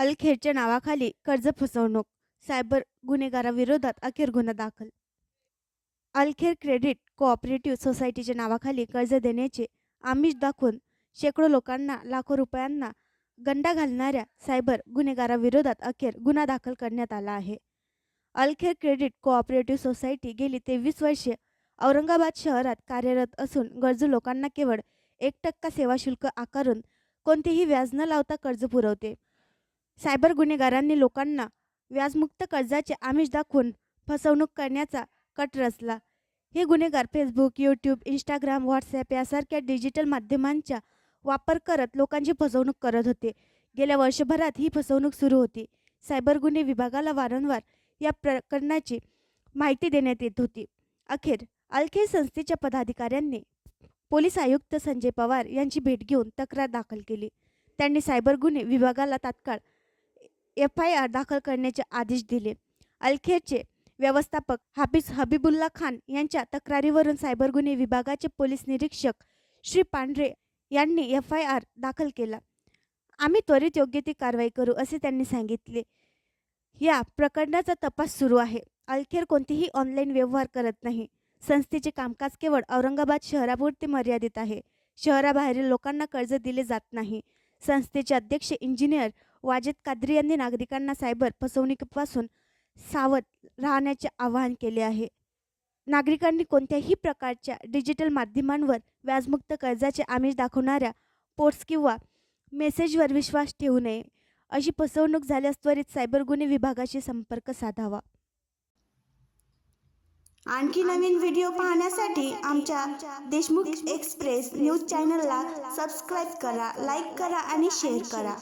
अल्खेरच्या नावाखाली कर्ज फसवणूक, सायबर गुन्हेगाराविरोधात अखेर गुन्हा दाखल. अल्खेर क्रेडिट कोऑपरेटिव्ह सोसायटीच्या नावाखाली कर्ज देण्याचे आमिष दाखवून शेकडो लोकांना लाखो रुपयांना गंडा घालणाऱ्या सायबर गुन्हेगाराविरोधात अखेर गुन्हा दाखल करण्यात आला आहे. अल्खेर क्रेडिट कोऑपरेटिव्ह सोसायटी गेली 23 वर्षे औरंगाबाद शहरात कार्यरत असून गरजू लोकांना केवळ 1% सेवा शुल्क आकारून कोणतेही व्याज न लावता कर्ज पुरवते. सायबर गुन्हेगारांनी लोकांना व्याजमुक्त कर्जाचे आमिष दाखवून फसवणूक करण्याचा कट रचला. हे गुन्हेगार फेसबुक, यूट्यूब, इंस्टाग्राम, व्हॉट्सॲप यासारख्या डिजिटल माध्यमांचा वापर करत लोकांची फसवणूक करत होते. गेल्या वर्षभरात ही फसवणूक सुरू होती. सायबर गुन्हे विभागाला वारंवार या प्रकरणाची माहिती देण्यात येत होती. अखेर अल्खेर संस्थेच्या पदाधिकाऱ्यांनी पोलीस आयुक्त संजय पवार यांची भेट घेऊन तक्रार दाखल केली. त्यांनी सायबर गुन्हे विभागाला तात्काळ FIR दाखल करण्याचे आदेश दिले. अल्खेरचे व्यवस्थापक हाफिज हबीबुल्ला खान यांच्या तक्रारीवरून सायबर गुन्हे विभागाचे पोलीस निरीक्षक श्री पांढरे यांनी FIR दाखल केला. आम्ही त्वरित योग्य ती कारवाई करू असे त्यांनी सांगितले. या प्रकरणाचा तपास सुरू आहे. अल्खेर कोणतेही ऑनलाईन व्यवहार करत नाही. संस्थेचे कामकाज केवळ औरंगाबाद शहरापुरते मर्यादित आहे. शहराबाहेरील लोकांना कर्ज दिले जात नाही. संस्थेचे अध्यक्ष इंजिनियर वाजेद कादरी यांनी नागरिकांना सायबर फसवणुकीपासून सावध राहण्याचे आवाहन केले आहे. नागरिकांनी कोणत्याही प्रकारच्या डिजिटल माध्यमांवर व्याजमुक्त कर्जाचे आमिष दाखवणाऱ्या पोस्ट किंवा मेसेजवर विश्वास ठेवू नये. अशी फसवणूक झाल्यास त्वरित सायबर गुन्हे विभागाशी संपर्क साधावा. आणखी नवीन व्हिडिओ पाहण्यासाठी आमच्या देशमुख एक्सप्रेस न्यूज चॅनलला सबस्क्राईब करा, लाईक करा आणि शेअर करा.